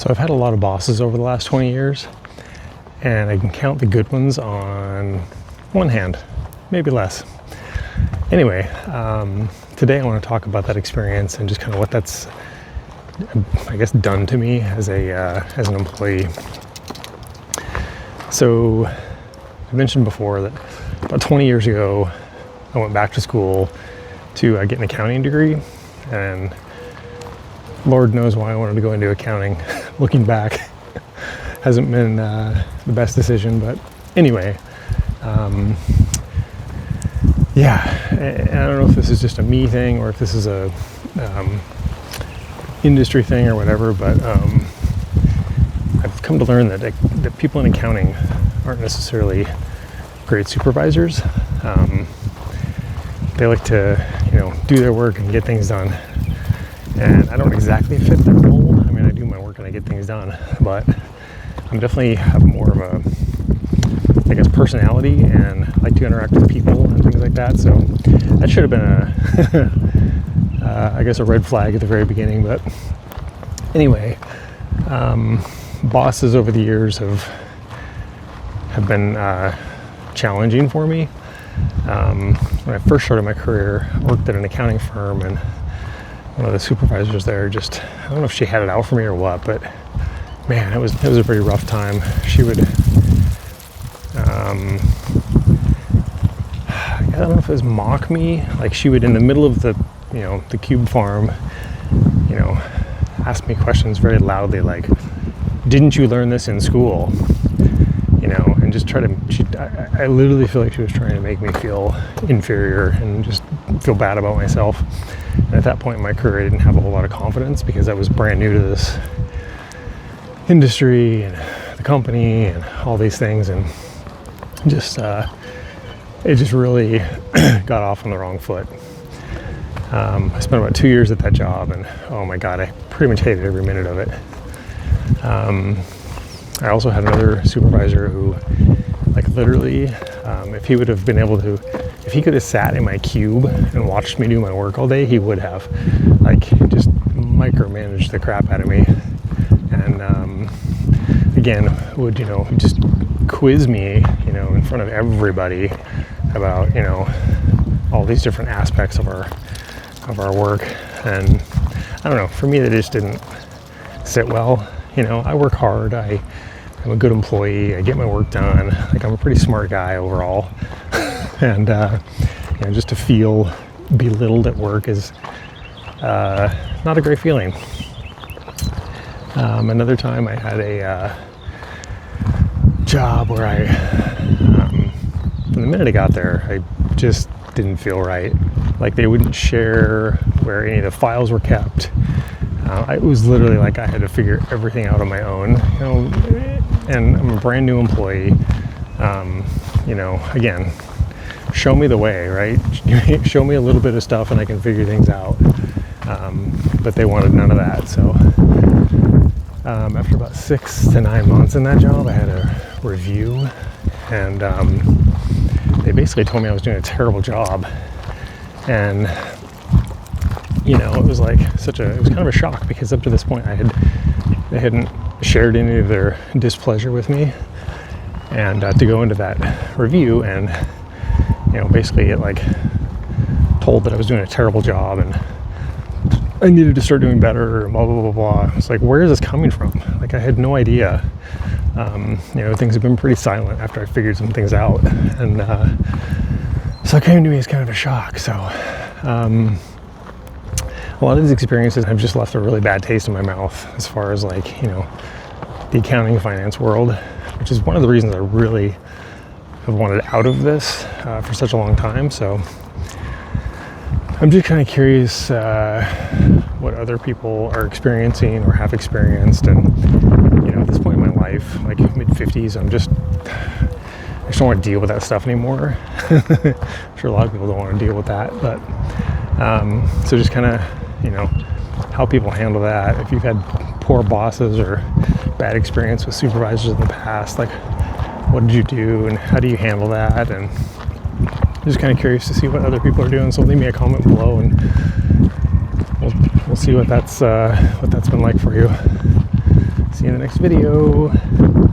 So I've had a lot of bosses over the last 20 years, and I can count the good ones on one hand, maybe less. Anyway, today I want to talk about that experience and just kind of what that's, I guess, done to me as an employee. So I mentioned before that about 20 years ago, I went back to school to get an accounting degree, and Lord knows why I wanted to go into accounting. Looking back, hasn't been the best decision, but anyway, and I don't know if this is just a me thing or if this is a industry thing or whatever, but I've come to learn that people in accounting aren't necessarily great supervisors. They like to, do their work and get things done. And I don't exactly fit that mold. I mean, I do my work and I get things done, but I'm definitely have more of a, personality and like to interact with people and things like that. So that should have been a red flag at the very beginning. But anyway, bosses over the years have been challenging for me. When I first started my career, I worked at an accounting firm, and one of the supervisors there just, I don't know if she had it out for me or what, but man, it was a pretty rough time. She would, I don't know if it was mock me, like she would in the middle of the cube farm, ask me questions very loudly, like, didn't you learn this in school? And just try to, I literally feel like she was trying to make me feel inferior and just feel bad about myself. And at that point in my career, I didn't have a whole lot of confidence because I was brand new to this industry and the company and all these things, and just it just really got off on the wrong foot. I spent about 2 years at that job, and oh my God, I pretty much hated every minute of it. I also had another supervisor who, like, literally, if he would have been able to, if he could have sat in my cube and watched me do my work all day, he would have, just micromanaged the crap out of me. And again, would, just quiz me, in front of everybody about, all these different aspects of our work. And I don't know, for me, that just didn't sit well. I work hard. I'm a good employee. I get my work done. Like, I'm a pretty smart guy overall. And, just to feel belittled at work is not a great feeling. Another time I had a job where from the minute I got there, I just didn't feel right. Like, they wouldn't share where any of the files were kept. It was literally like I had to figure everything out on my own, and I'm a brand new employee. Again, show me the way, right? Show me a little bit of stuff and I can figure things out. But they wanted none of that. So after about 6 to 9 months in that job, I had a review, and they basically told me I was doing a terrible job. And it was like it was kind of a shock, because up to this point they hadn't shared any of their displeasure with me. And to go into that review and, basically it told that I was doing a terrible job and I needed to start doing better, blah, blah, blah, blah. It's like, where is this coming from? Like, I had no idea. Things have been pretty silent after I figured some things out. And so it came to me as kind of a shock. So a lot of these experiences have just left a really bad taste in my mouth as far as the accounting and finance world, which is one of the reasons I really have wanted out of this for such a long time. So I'm just kind of curious what other people are experiencing or have experienced. And, at this point in my life, like mid-50s, I just don't want to deal with that stuff anymore. I'm sure a lot of people don't want to deal with that, but so just kind of, how people handle that. If you've had poor bosses or bad experience with supervisors in the past, what did you do and how do you handle that? And I'm just kind of curious to see what other people are doing. So leave me a comment below, and we'll see what that's been like for you. See See you in the next video.